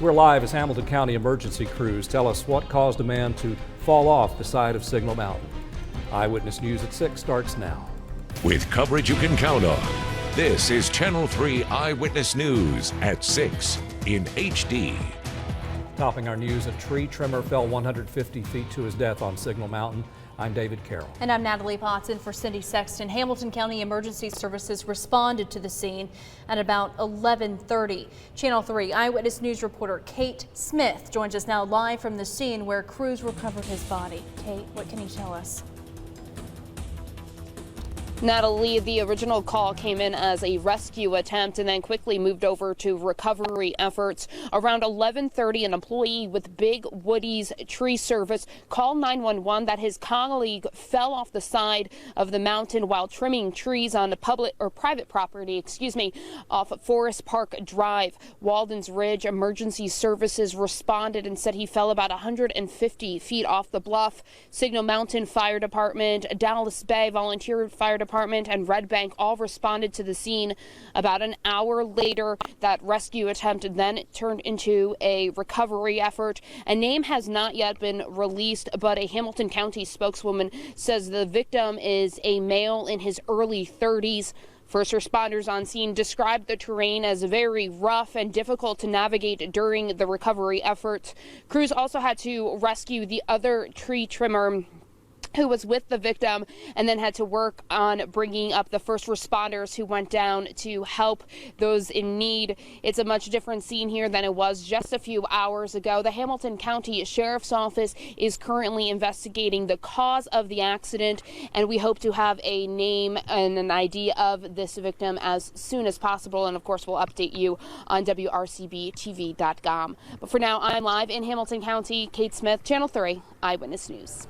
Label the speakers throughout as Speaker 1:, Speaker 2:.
Speaker 1: We're live as Hamilton County emergency crews tell us what caused a man to fall off the side of Signal Mountain. Eyewitness News at 6 starts now.
Speaker 2: With coverage you can count on, this is Channel 3 Eyewitness News at 6 in HD.
Speaker 1: Topping our news, a tree trimmer fell 150 feet to his death on Signal Mountain. I'm David Carroll.
Speaker 3: And I'm Natalie Potts in for Cindy Sexton. Hamilton County Emergency Services responded to the scene at about 11:30. Channel 3 Eyewitness News reporter Kate Smith joins us now live from the scene where crews recovered his body. Kate, what can you tell us?
Speaker 4: Natalie, the original call came in as a rescue attempt and then quickly moved over to recovery efforts. Around 11:30, an employee with Big Woody's Tree Service called 911 that his colleague fell off the side of the mountain while trimming trees on the public or private property, off Forest Park Drive. Walden's Ridge Emergency Services responded and said he fell about 150 feet off the bluff. Signal Mountain Fire Department, Dallas Bay Volunteer Fire Department, and Red Bank all responded to the scene. About an hour later, that rescue attempt then turned into a recovery effort. A name has not yet been released, but a Hamilton County spokeswoman says the victim is a male in his early 30s. First responders on scene described the terrain as very rough and difficult to navigate during the recovery efforts. Crews also had to rescue the other tree trimmer who was with the victim and then had to work on bringing up the first responders who went down to help those in need. It's a much different scene here than it was just a few hours ago. The Hamilton County Sheriff's Office is currently investigating the cause of the accident, and we hope to have a name and an ID of this victim as soon as possible. And of course, we'll update you on WRCBTV.com. But for now, I'm live in Hamilton County. Kate Smith, Channel 3 Eyewitness News.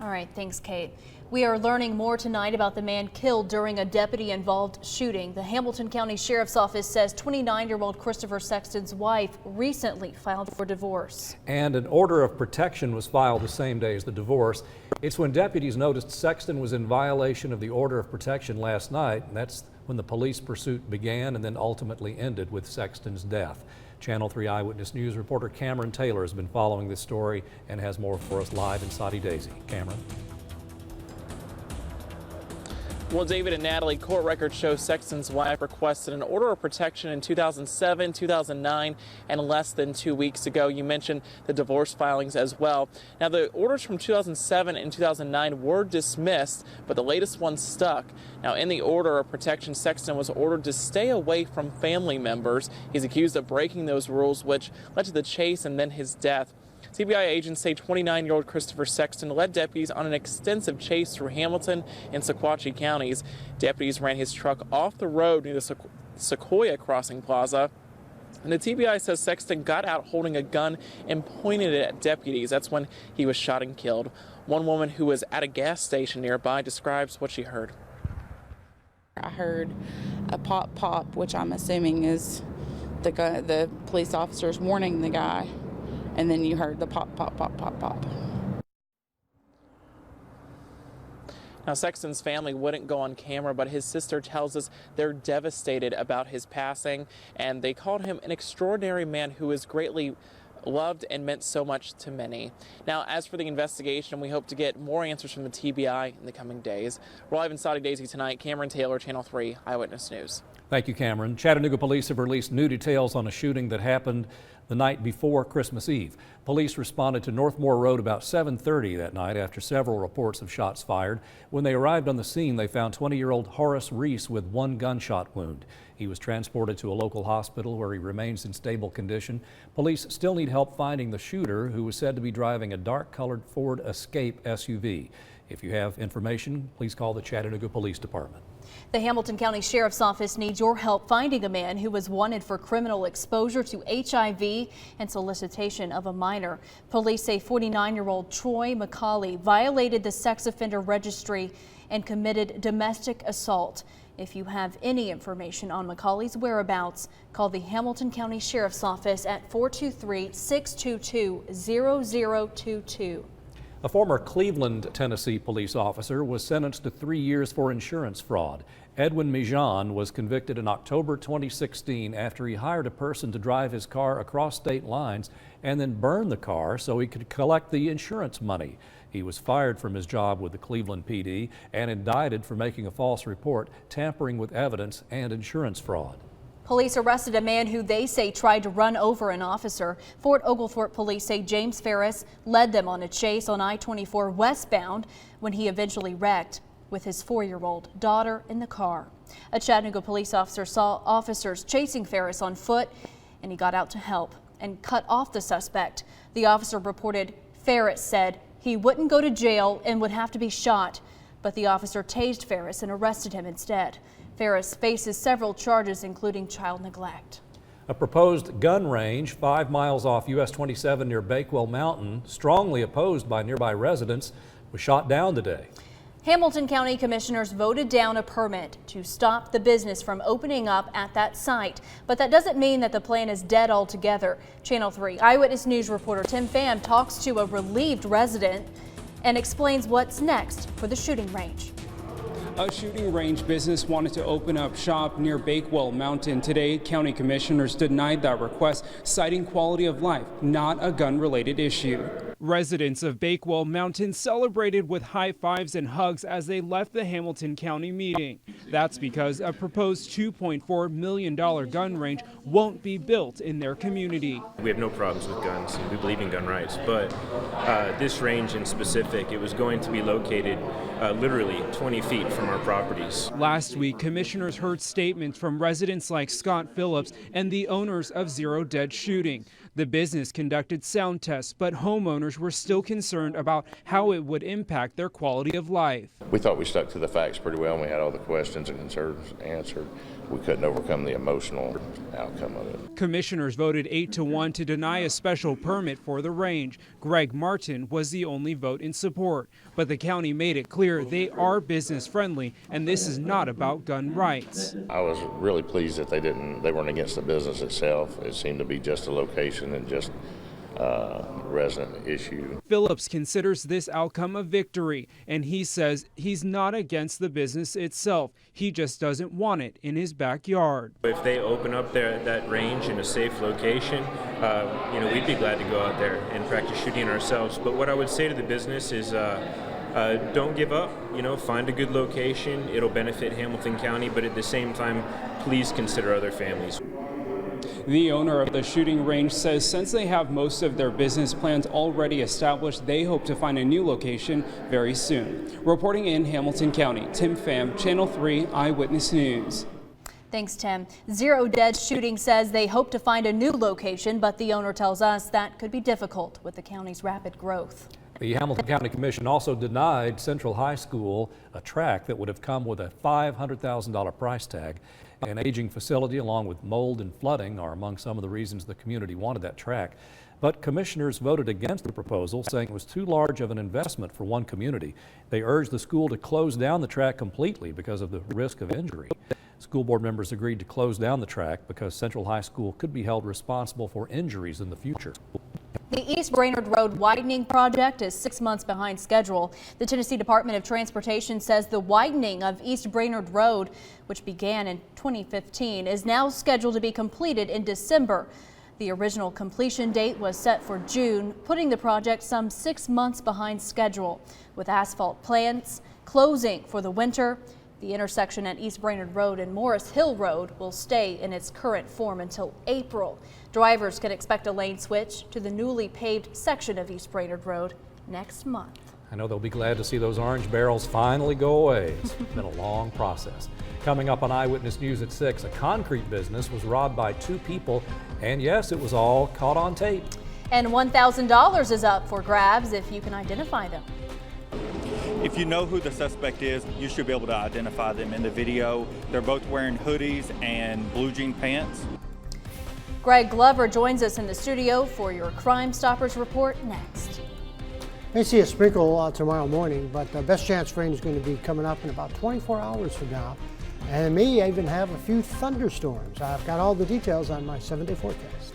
Speaker 3: All right, thanks, Kate. We are learning more tonight about the man killed during a deputy-involved shooting. The Hamilton County Sheriff's Office says 29-year-old Christopher Sexton's wife recently filed for divorce.
Speaker 1: And an order of protection was filed the same day as the divorce. It's when deputies noticed Sexton was in violation of the order of protection last night, and that's when the police pursuit began and then ultimately ended with Sexton's death. Channel 3 Eyewitness News reporter Cameron Taylor has been following this story and has more for us live in Soddy Daisy. Cameron.
Speaker 5: Well, David and Natalie, court records show Sexton's wife requested an order of protection in 2007, 2009, and less than 2 weeks ago. You mentioned the divorce filings as well. Now, the orders from 2007 and 2009 were dismissed, but the latest one stuck. Now, in the order of protection, Sexton was ordered to stay away from family members. He's accused of breaking those rules, which led to the chase and then his death. TBI agents say 29-year-old Christopher Sexton led deputies on an extensive chase through Hamilton and Sequatchie counties. Deputies ran his truck off the road near the Sequoia Crossing Plaza. And the TBI says Sexton got out holding a gun and pointed it at deputies. That's when he was shot and killed. One woman who was at a gas station nearby describes what she heard.
Speaker 6: I heard a pop pop, which I'm assuming is the police officers warning the guy. And then you heard the pop, pop, pop, pop, pop.
Speaker 5: Now, Sexton's family wouldn't go on camera, but his sister tells us they're devastated about his passing, and they called him an extraordinary man who is greatly loved and meant so much to many. Now, as for the investigation, we hope to get more answers from the TBI in the coming days. We're live in Soddy Daisy tonight. Cameron Taylor, Channel 3 Eyewitness News.
Speaker 1: Thank you, Cameron. Chattanooga police have released new details on a shooting that happened the night before Christmas Eve. Police responded to Northmore Road about 7:30 that night after several reports of shots fired. When they arrived on the scene, they found 20-year-old Horace Reese with one gunshot wound. He was transported to a local hospital where he remains in stable condition. Police still need help finding the shooter, who was said to be driving a dark-colored Ford Escape SUV. If you have information, please call the Chattanooga Police Department.
Speaker 3: The Hamilton County Sheriff's Office needs your help finding a man who was wanted for criminal exposure to HIV and solicitation of a minor. Police say 49-year-old Troy McCauley violated the sex offender registry and committed domestic assault. If you have any information on McCauley's whereabouts, call the Hamilton County Sheriff's Office at 423-622-0022.
Speaker 1: A former Cleveland, Tennessee police officer was sentenced to 3 years for insurance fraud. Edwin Mijan was convicted in October 2016 after he hired a person to drive his car across state lines and then burn the car so he could collect the insurance money. He was fired from his job with the Cleveland PD and indicted for making a false report, tampering with evidence, and insurance fraud.
Speaker 3: Police arrested a man who they say tried to run over an officer. Fort Oglethorpe police say James Ferris led them on a chase on I-24 westbound when he eventually wrecked with his 4-year-old daughter in the car. A Chattanooga police officer saw officers chasing Ferris on foot, and he got out to help and cut off the suspect. The officer reported Ferris said he wouldn't go to jail and would have to be shot, but the officer tased Ferris and arrested him instead. Ferris faces several charges, including child neglect.
Speaker 1: A proposed gun range 5 miles off US 27 near Bakewell Mountain, strongly opposed by nearby residents, was shot down today.
Speaker 3: Hamilton County commissioners voted down a permit to stop the business from opening up at that site, but that doesn't mean that the plan is dead altogether. Channel 3 Eyewitness News reporter Tim Pham talks to a relieved resident and explains what's next for the shooting range.
Speaker 7: A shooting range business wanted to open up shop near Bakewell Mountain. Today, county commissioners denied that request, citing quality of life, not a gun-related issue. Residents of Bakewell Mountain celebrated with high fives and hugs as they left the Hamilton County meeting. That's because a proposed $2.4 million gun range won't be built in their community.
Speaker 8: We have no problems with guns and we believe in gun rights, but this range in specific, it was going to be located literally 20 feet from our properties.
Speaker 7: Last week, commissioners heard statements from residents like Scott Phillips and the owners of Zero Dead Shooting. The business conducted sound tests, but homeowners were still concerned about how it would impact their quality of life.
Speaker 9: We thought we stuck to the facts pretty well, and we had all the questions and concerns answered. We couldn't overcome the emotional outcome of it.
Speaker 7: Commissioners voted 8-1 to deny a special permit for the range. Greg Martin was the only vote in support, but the county made it clear they are business friendly and this is not about gun rights.
Speaker 9: I was really pleased that they weren't against the business itself. It seemed to be just a location and just resident issue.
Speaker 7: Phillips considers this outcome a victory, and he says he's not against the business itself. He just doesn't want it in his backyard.
Speaker 8: If they open up that range in a safe location, we'd be glad to go out there and practice shooting ourselves. But what I would say to the business is don't give up. Find a good location. It'll benefit Hamilton County, but at the same time, please consider other families.
Speaker 7: The owner of the shooting range says since they have most of their business plans already established, they hope to find a new location very soon. Reporting in Hamilton County, Tim Pham, Channel 3 Eyewitness News.
Speaker 3: Thanks, Tim. Zero Dead Shooting says they hope to find a new location, but the owner tells us that could be difficult with the county's rapid growth.
Speaker 1: The Hamilton County Commission also denied Central High School a track that would have come with a $500,000 price tag. An aging facility along with mold and flooding are among some of the reasons the community wanted that track. But commissioners voted against the proposal, saying it was too large of an investment for one community. They urged the school to close down the track completely because of the risk of injury. School board members agreed to close down the track because Central High School could be held responsible for injuries in the future.
Speaker 3: The East Brainerd Road widening project is 6 months behind schedule. The Tennessee Department of Transportation says the widening of East Brainerd Road, which began in 2015, is now scheduled to be completed in December. The original completion date was set for June, putting the project some 6 months behind schedule. With asphalt plants closing for the winter, the intersection at East Brainerd Road and Morris Hill Road will stay in its current form until April. Drivers can expect a lane switch to the newly paved section of East Brainerd Road next month.
Speaker 1: I know they'll be glad to see those orange barrels finally go away. It's been a long process. Coming up on Eyewitness News at 6, a concrete business was robbed by 2 people, and yes, it was all caught on tape.
Speaker 3: And $1,000 is up for grabs if you can identify them.
Speaker 10: If you know who the suspect is, you should be able to identify them in the video. They're both wearing hoodies and blue jean pants.
Speaker 3: Greg Glover joins us in the studio for your Crime Stoppers report next.
Speaker 11: May see a sprinkle tomorrow morning, but the best chance rain is going to be coming up in about 24 hours from now. And may even have a few thunderstorms. I've got all the details on my 7-day forecast.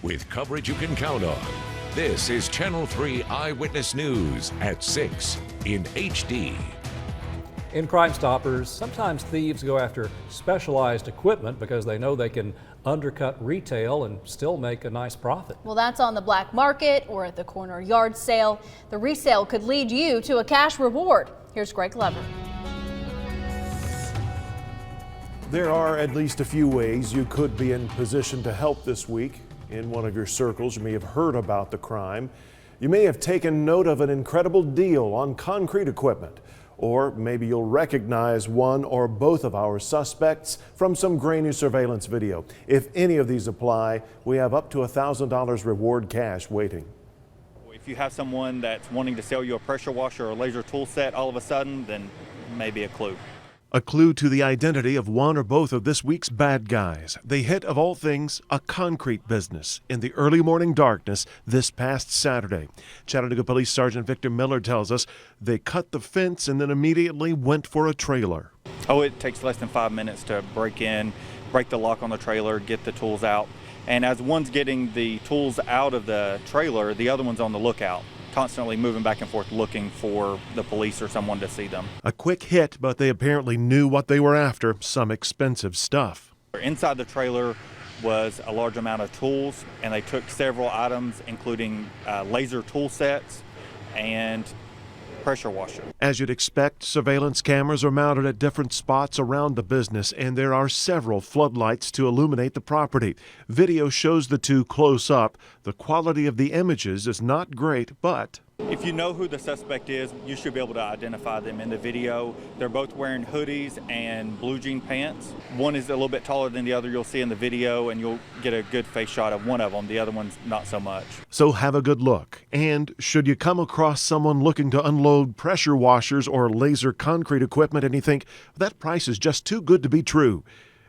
Speaker 2: with coverage you can count on. This is Channel 3 Eyewitness News at 6 in HD.
Speaker 1: In Crime Stoppers, sometimes thieves go after specialized equipment because they know they can undercut retail and still make a nice profit.
Speaker 3: Well, that's on the black market or at the corner yard sale. The resale could lead you to a cash reward. Here's Greg Lever.
Speaker 12: There are at least a few ways you could be in position to help this week. In one of your circles, you may have heard about the crime. You may have taken note of an incredible deal on concrete equipment. Or maybe you'll recognize one or both of our suspects from some grainy surveillance video. If any of these apply, we have up to $1,000 reward cash waiting.
Speaker 10: If you have someone that's wanting to sell you a pressure washer or a laser tool set all of a sudden, then maybe a clue.
Speaker 12: A clue to the identity of one or both of this week's bad guys. They hit, of all things, a concrete business in the early morning darkness this past Saturday. Chattanooga Police Sergeant Victor Miller tells us they cut the fence and then immediately went for a trailer.
Speaker 10: Oh, it takes less than 5 minutes to break in, break the lock on the trailer, get the tools out. And as one's getting the tools out of the trailer, the other one's on the lookout, constantly moving back and forth looking for the police or someone to see them.
Speaker 12: A quick hit, but they apparently knew what they were after, some expensive stuff.
Speaker 10: Inside the trailer was a large amount of tools, and they took several items, including laser tool sets and pressure washer.
Speaker 12: As you'd expect, surveillance cameras are mounted at different spots around the business, and there are several floodlights to illuminate the property. Video shows the two close up. The quality of the images is not great, but
Speaker 10: if you know who the suspect is, you should be able to identify them in the video. They're both wearing hoodies and blue jean pants. One is a little bit taller than the other, you'll see in the video, and you'll get a good face shot of one of them. The other one's not so much.
Speaker 12: So have a good look. And should you come across someone looking to unload pressure washers or laser concrete equipment and you think, that price is just too good to be true,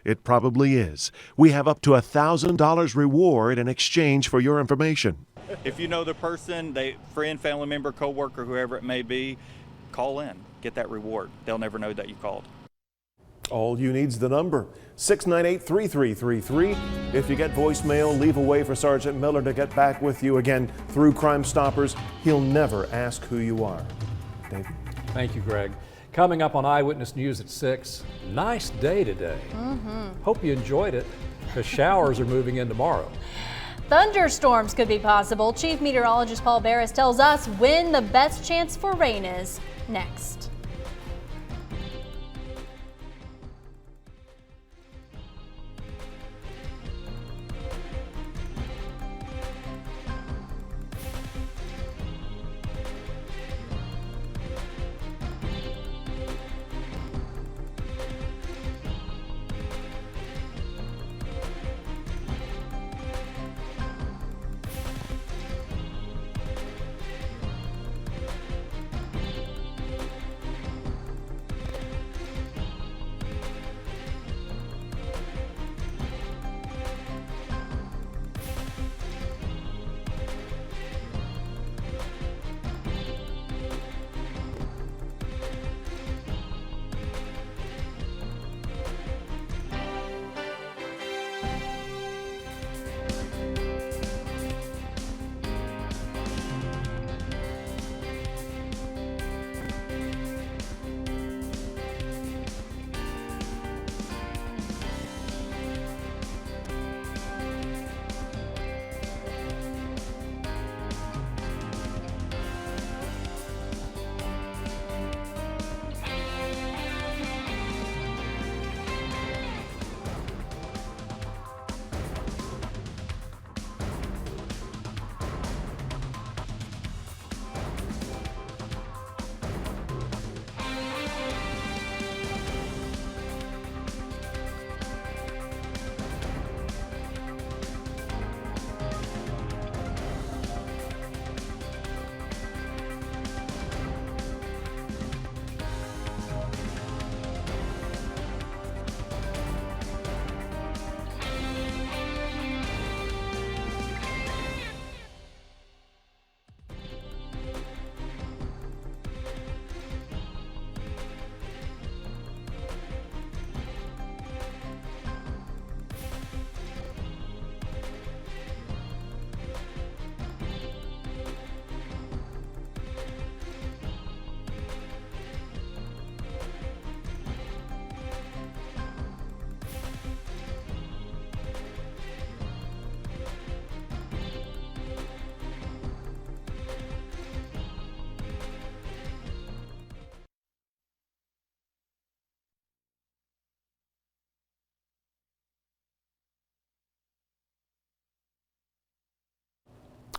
Speaker 12: it probably is. We have up to $1,000 reward in exchange for your information.
Speaker 10: If you know the person, friend, family member, co-worker, whoever it may be, call in, get that reward. They'll never know that you called.
Speaker 12: All you need is the number, 698-3333. If you get voicemail, leave a way for Sergeant Miller to get back with you again through Crime Stoppers. He'll never ask who you are. David?
Speaker 1: Thank you, Greg. Coming up on Eyewitness News at 6, nice day today. Hope you enjoyed it, because showers are moving in tomorrow.
Speaker 3: Thunderstorms could be possible. Chief Meteorologist Paul Barris tells us when the best chance for rain is next.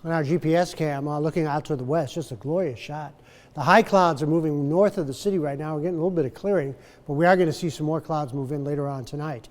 Speaker 11: on our GPS cam looking out to the west. Just a glorious shot. The high clouds are moving north of the city right now. We're getting a little bit of clearing, but we are going to see some more clouds move in later on tonight.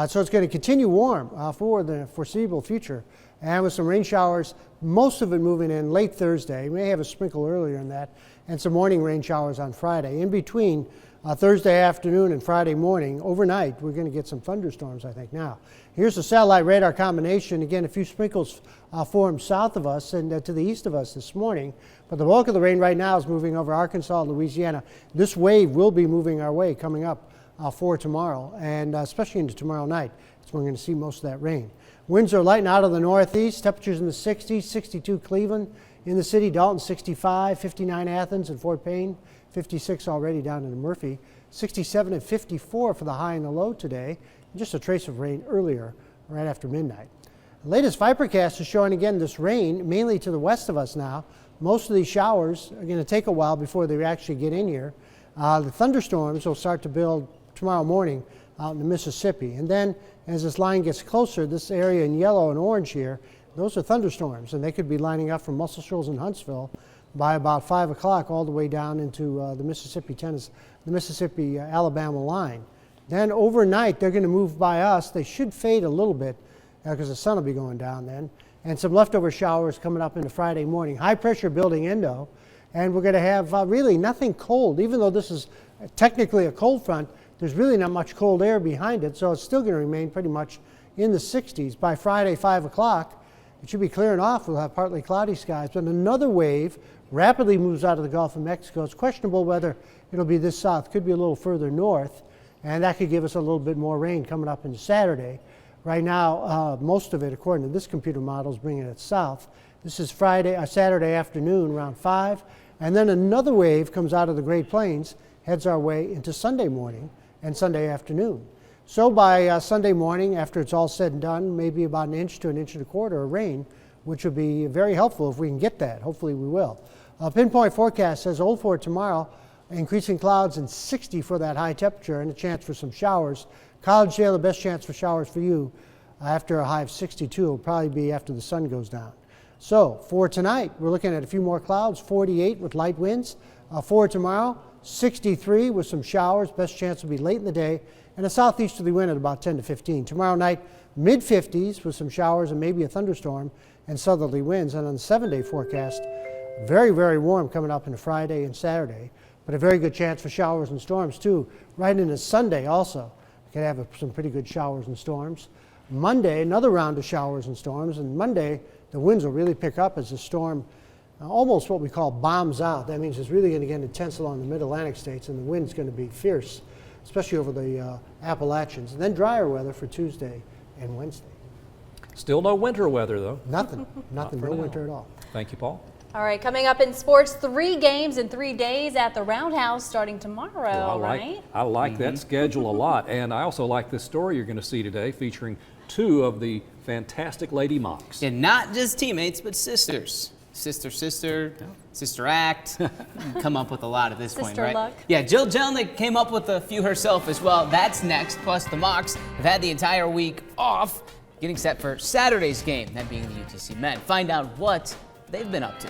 Speaker 11: So it's going to continue warm for the foreseeable future, and with some rain showers, most of it moving in late Thursday. We may have a sprinkle earlier in that, and some morning rain showers on Friday. In between Thursday afternoon and Friday morning, overnight, we're going to get some thunderstorms, I think, now. Here's the satellite radar combination. Again, a few sprinkles formed south of us and to the east of us this morning, but the bulk of the rain right now is moving over Arkansas and Louisiana. This wave will be moving our way coming up for tomorrow, and especially into tomorrow night. That's when we're going to see most of that rain. Winds are light and out of the northeast. Temperatures in the 60s, 62 Cleveland. In the city, Dalton 65, 59 Athens and Fort Payne, 56 already down in Murphy, 67 and 54 for the high and the low today. And just a trace of rain earlier, right after midnight. The latest Vipercast is showing again this rain, mainly to the west of us now. Most of these showers are going to take a while before they actually get in here. The thunderstorms will start to build tomorrow morning out in the Mississippi. And then as this line gets closer, this area in yellow and orange here, those are thunderstorms, and they could be lining up from Muscle Shoals and Huntsville by about 5 o'clock all the way down into the Mississippi-Alabama line. Then overnight, they're going to move by us. They should fade a little bit because the sun will be going down then. And some leftover showers coming up into Friday morning. High pressure building indo, and we're going to have really nothing cold. Even though this is technically a cold front, there's really not much cold air behind it, so it's still going to remain pretty much in the 60s. By Friday, 5 o'clock, it should be clearing off. We'll have partly cloudy skies, but another wave rapidly moves out of the Gulf of Mexico. It's questionable whether it'll be this south. Could be a little further north, and that could give us a little bit more rain coming up into Saturday. Right now, most of it, according to this computer model, is bringing it south. This is Saturday afternoon around 5, and then another wave comes out of the Great Plains, heads our way into Sunday morning and Sunday afternoon. So by Sunday morning, after it's all said and done, maybe about an inch to an inch and a quarter of rain, which would be very helpful if we can get that. Hopefully we will. Pinpoint forecast says old for tomorrow, increasing clouds and 60 for that high temperature and a chance for some showers. Collegedale, the best chance for showers for you after a high of 62 will probably be after the sun goes down. So for tonight, we're looking at a few more clouds, 48 with light winds. For tomorrow, 63 with some showers. Best chance will be late in the day, and a southeasterly wind at about 10 to 15. Tomorrow night, mid-50s with some showers and maybe a thunderstorm and southerly winds. And on the 7-day forecast, very, very warm coming up into Friday and Saturday, but a very good chance for showers and storms too. Right into Sunday also, we could have some pretty good showers and storms. Monday, another round of showers and storms, and Monday, the winds will really pick up as the storm almost what we call bombs out. That means it's really going to get intense along the mid-Atlantic states, and the wind's going to be fierce, especially over the Appalachians. And then drier weather for Tuesday and Wednesday.
Speaker 1: Still no winter weather, though.
Speaker 11: Nothing, no winter at all.
Speaker 1: Thank you, Paul.
Speaker 3: All right, coming up in sports, 3 games in 3 days at the Roundhouse starting tomorrow, right?
Speaker 1: I like that schedule a lot, and I also like this story you're going to see today featuring 2 of the fantastic Lady Mocs.
Speaker 13: And not just teammates, but sisters. Sister act. Come up with a lot at this point, right?
Speaker 3: Luck.
Speaker 13: Yeah, Jill Jelnick came up with a few herself as well. That's next. Plus the Mocs have had the entire week off, getting set for Saturday's game, that being the UTC men. Find out what they've been up to.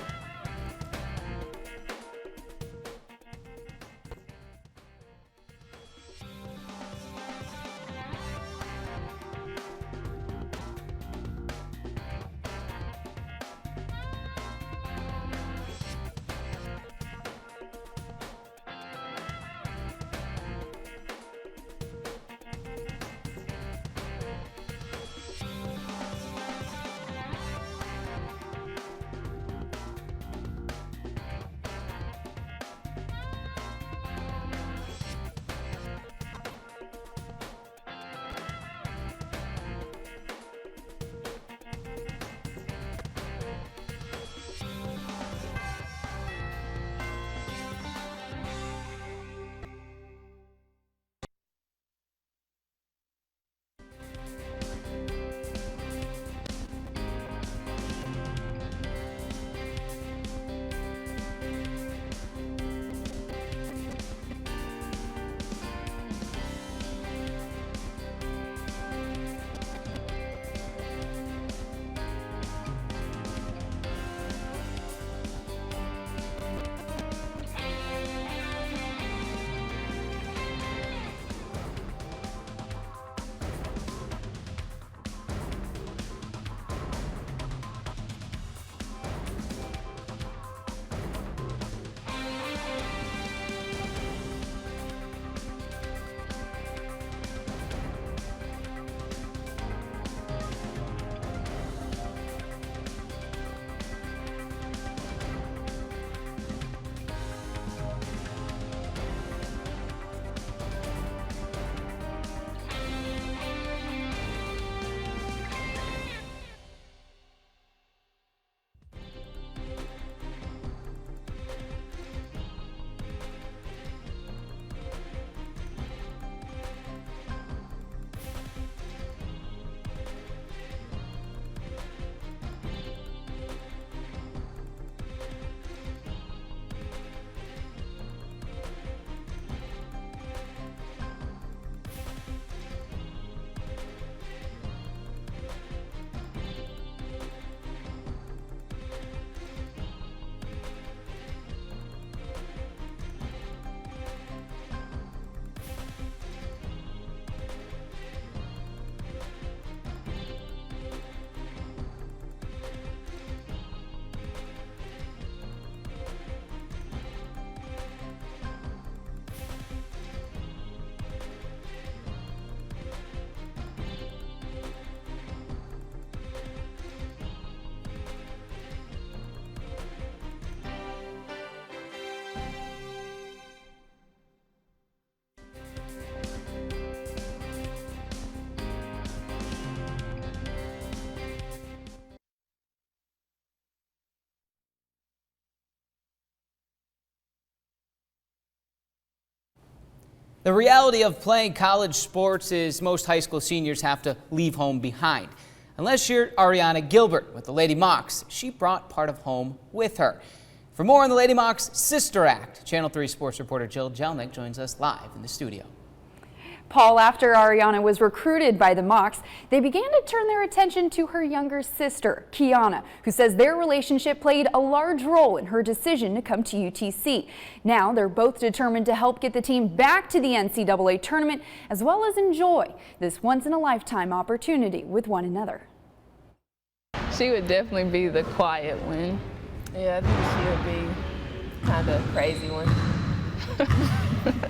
Speaker 13: The reality of playing college sports is most high school seniors have to leave home behind. Unless you're Ariana Gilbert with the Lady Mocs, she brought part of home with her. For more on the Lady Mocs Sister Act, Channel 3 sports reporter Jill Jelnick joins us live in the studio.
Speaker 14: Paul, after Ariana was recruited by the Mocs, they began to turn their attention to her younger sister, Kiana, who says their relationship played a large role in her decision to come to UTC. Now they're both determined to help get the team back to the NCAA tournament, as well as enjoy this once-in-a-lifetime opportunity with one another.
Speaker 15: She would definitely be the quiet one.
Speaker 16: Yeah, I think she would be kind of crazy one.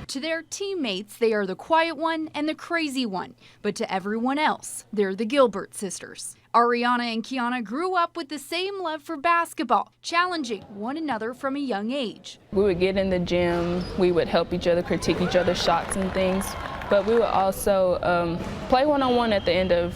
Speaker 17: To their teammates, they are the quiet one and the crazy one. But to everyone else, they're the Gilbert sisters. Ariana and Kiana grew up with the same love for basketball, challenging one another from a young age.
Speaker 15: We would get in the gym, we would help each other, critique each other's shots and things. But we would also play one-on-one at the end of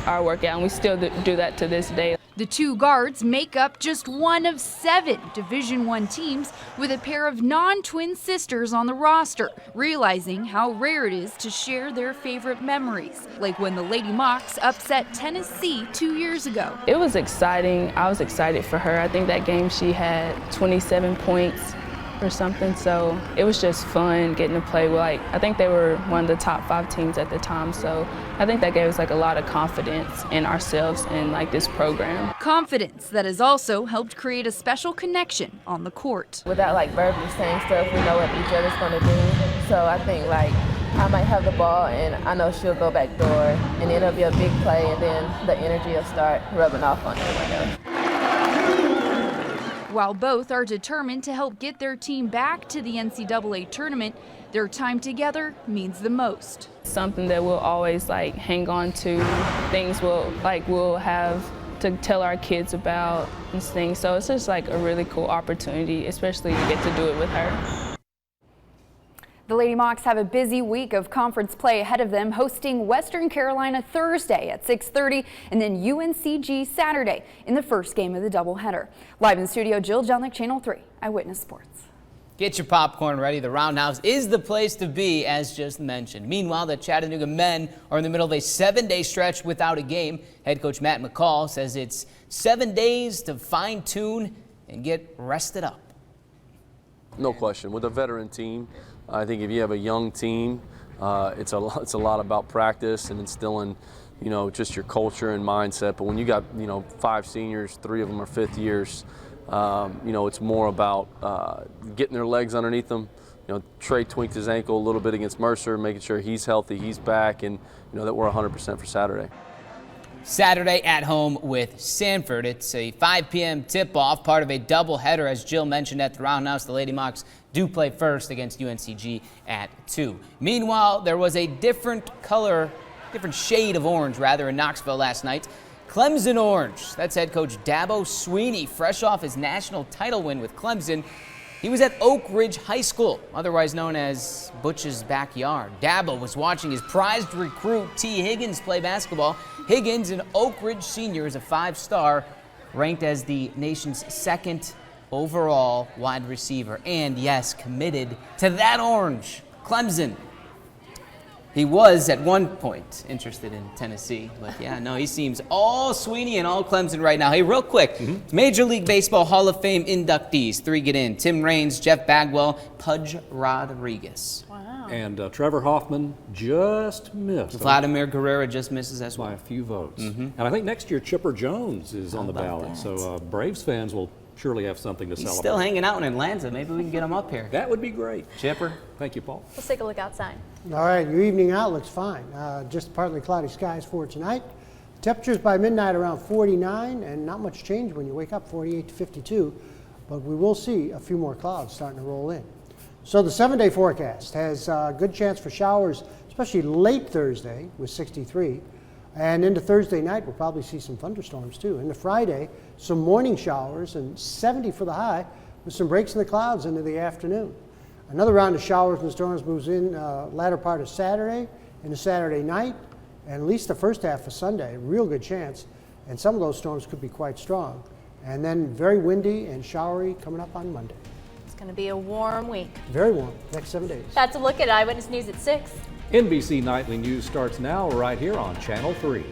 Speaker 15: our workout, and we still do that to this day.
Speaker 17: The two guards make up just one of 7 Division I teams with a pair of non-twin sisters on the roster, realizing how rare it is to share their favorite memories, like when the Lady Mocs upset Tennessee 2 years ago.
Speaker 15: It was exciting. I was excited for her. I think that game she had 27 points or something, so it was just fun getting to play with, I think they were one of the top 5 teams at the time, so I think that gave us a lot of confidence in ourselves and this program.
Speaker 17: Confidence that has also helped create a special connection on the court.
Speaker 16: Without verbally saying stuff, we know what each other's going to do. So I think I might have the ball and I know she'll go back door and it'll be a big play and then the energy will start rubbing off on everyone else.
Speaker 17: While both are determined to help get their team back to the NCAA tournament, their time together means the most.
Speaker 15: Something that we'll always hang on to, things we'll have to tell our kids about and things. So it's just a really cool opportunity, especially to get to do it with her.
Speaker 14: The Lady Mocs have a busy week of conference play ahead of them, hosting Western Carolina Thursday at 6:30 and then UNCG Saturday in the first game of the doubleheader. Live in the studio, Jill Jelnick, Channel 3 Eyewitness Sports.
Speaker 13: Get your popcorn ready. The Roundhouse is the place to be, as just mentioned. Meanwhile, the Chattanooga men are in the middle of a 7-day stretch without a game. Head coach Matt McCall says it's 7 days to fine-tune and get rested up.
Speaker 18: No question. With a veteran team, I think if you have a young team, it's a lot about practice and instilling, just your culture and mindset. But when you got, 5 seniors, 3 of them are 5th years, it's more about getting their legs underneath them. Trey tweaked his ankle a little bit against Mercer, making sure he's healthy, he's back, and that we're 100% for Saturday.
Speaker 13: Saturday at home with Sanford. It's a 5 p.m. tip-off, part of a doubleheader. As Jill mentioned at the Roundhouse, the Lady Mocs do play first against UNCG at 2. Meanwhile, there was a different shade of orange, in Knoxville last night. Clemson orange. That's head coach Dabo Swinney, fresh off his national title win with Clemson. He was at Oak Ridge High School, otherwise known as Butch's backyard. Dabo was watching his prized recruit T. Higgins play basketball. Higgins, an Oak Ridge senior, is a 5-star, ranked as the nation's 2nd overall wide receiver, and yes, committed to that orange, Clemson. He was at one point interested in Tennessee, but he seems all Swinney and all Clemson right now. Hey, real quick, Major League Baseball Hall of Fame inductees, 3 get in: Tim Raines, Jeff Bagwell, Pudge Rodriguez.
Speaker 1: Wow. And Trevor Hoffman just missed.
Speaker 13: Vladimir Guerrero just misses as well.
Speaker 1: By a few votes. And I think next year Chipper Jones is on the ballot, so Braves fans will surely have something to celebrate.
Speaker 13: He's still hanging out in Atlanta. Maybe we can get him up here.
Speaker 1: That would be great.
Speaker 13: Chipper.
Speaker 1: Thank you, Paul.
Speaker 3: Let's take a look outside.
Speaker 11: All right, your evening out looks fine. Just partly cloudy skies for tonight. Temperatures by midnight around 49, and not much change when you wake up, 48 to 52. But we will see a few more clouds starting to roll in. So the 7-day forecast has a good chance for showers, especially late Thursday with 63. And into Thursday night, we'll probably see some thunderstorms too. Into Friday, some morning showers and 70 for the high with some breaks in the clouds into the afternoon. Another round of showers and storms moves in latter part of Saturday into Saturday night, and at least the first half of Sunday, real good chance. And some of those storms could be quite strong. And then very windy and showery coming up on Monday.
Speaker 3: going to be a warm week.
Speaker 11: Very warm, next 7 days.
Speaker 3: That's a look at Eyewitness News at 6.
Speaker 1: NBC Nightly News starts now right here on Channel 3.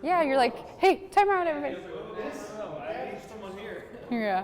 Speaker 14: Yeah, you're like, hey, time out, everybody. Yeah.